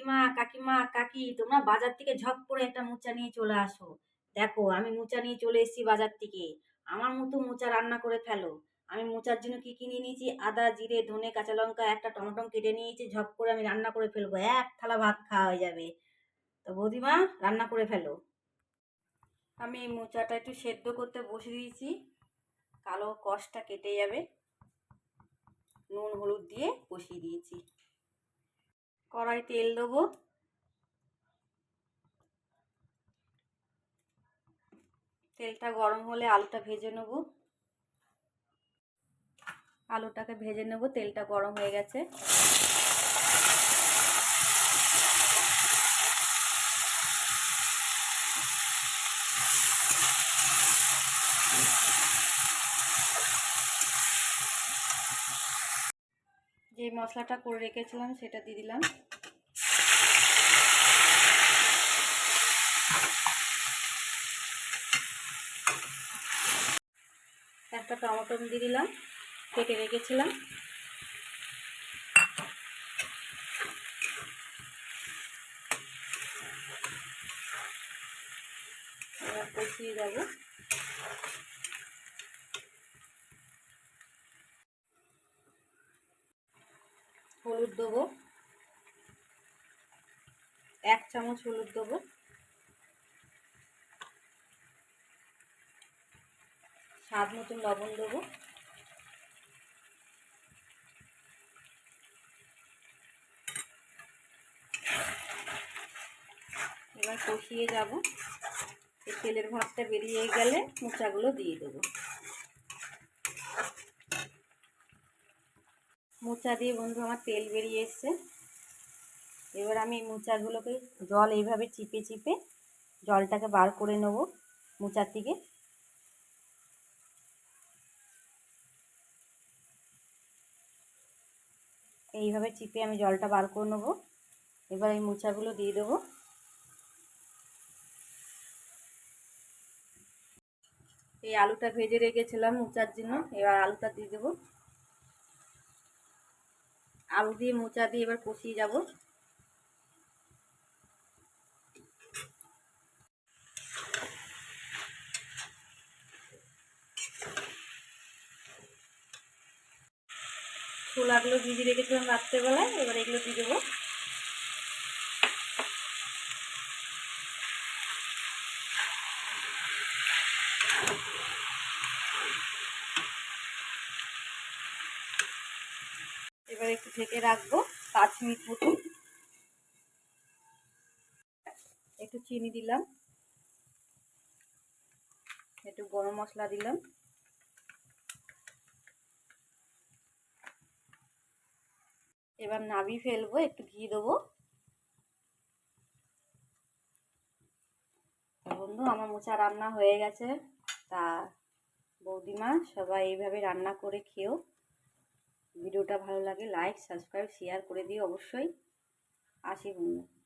দিদিমা, কাকিমা, কাকি, তোমরা বাজার থেকে ঝপ করে একটা মোচা নিয়ে চলে আসো। দেখো আমি মোচা নিয়ে চলে এসেছি বাজার থেকে। আমার মতো মোচা রান্না করে ফেলো। আমি মোচার জন্য কি কি নিয়ে নিয়েছি? আদা, জিরে, ধনে, কাঁচা লঙ্কা, একটা টমেটো কেটে নিয়েছি। ঝপ করে আমি রান্না করে ফেলবো, এক থালা ভাত খাওয়া হয়ে যাবে। তো বৌদিমা, রান্না করে ফেলো। আমি এই মোচাটা একটু সেদ্ধ করতে বসিয়ে দিয়েছি, কালো কষটা কেটে যাবে। নুন হলুদ দিয়ে বসিয়ে দিয়েছি। কড়াই তেল দেবো। তেলটা গরম হলে আলুটা ভেজে নেব। আলুটাকে ভেজে নেব, তেলটা গরম হয়ে গেছে। যে মশলাটা করে রেখেছিলাম সেটা দিয়ে দিলাম। একটা টমেটো দিয়ে দিলাম, কেটে রেখেছিলাম। এবার কষিয়ে যাব। হলুদ দেবো, 1 চামচ হলুদ দেবো। স্বাদ মতন লবণ দেবো। এবার কষিয়ে যাব। এই তেলের ভাতটা বেরিয়ে গেলে মোচাগুলো দিয়ে দেবো। মোচা দিয়ে বন্ধু আমার তেল বেরিয়ে এসছে। এবার আমি মোচাগুলোকে জল এইভাবে চিপে চিপে জলটাকে বার করে নেব মোচার থেকে। এইভাবে চিপে আমি জলটা বার করে নেব। এবার এই মোচাগুলো দিয়ে দেবো। এই আলুটা ভেজে রেখেছিলাম মোচার জন্য, এবার আলুটা দিয়ে দেবো। আলু দিয়ে মোচা দিয়ে এবার কষিয়ে যাব। ছোলাগুলো ভিজিয়ে রেখেছিলাম রাত্রেবেলায়, এবার এগুলো দিয়ে দেবো। এবার একটু ঢেকে রাখবো 5 মিনিট মতো। একটু চিনি দিলাম, একটু গরম মশলা দিলাম। এবার নামিয়ে ফেলবো, একটু ঘি দেবো। বন্ধু আমার মোচা রান্না হয়ে গেছে। তা বৌদিমা সবাই এইভাবে রান্না করে খেও। ভিডিওটা ভালো লাগে লাইক, সাবস্ক্রাইব, শেয়ার করে দিও অবশ্যই। আসি বন্ধু।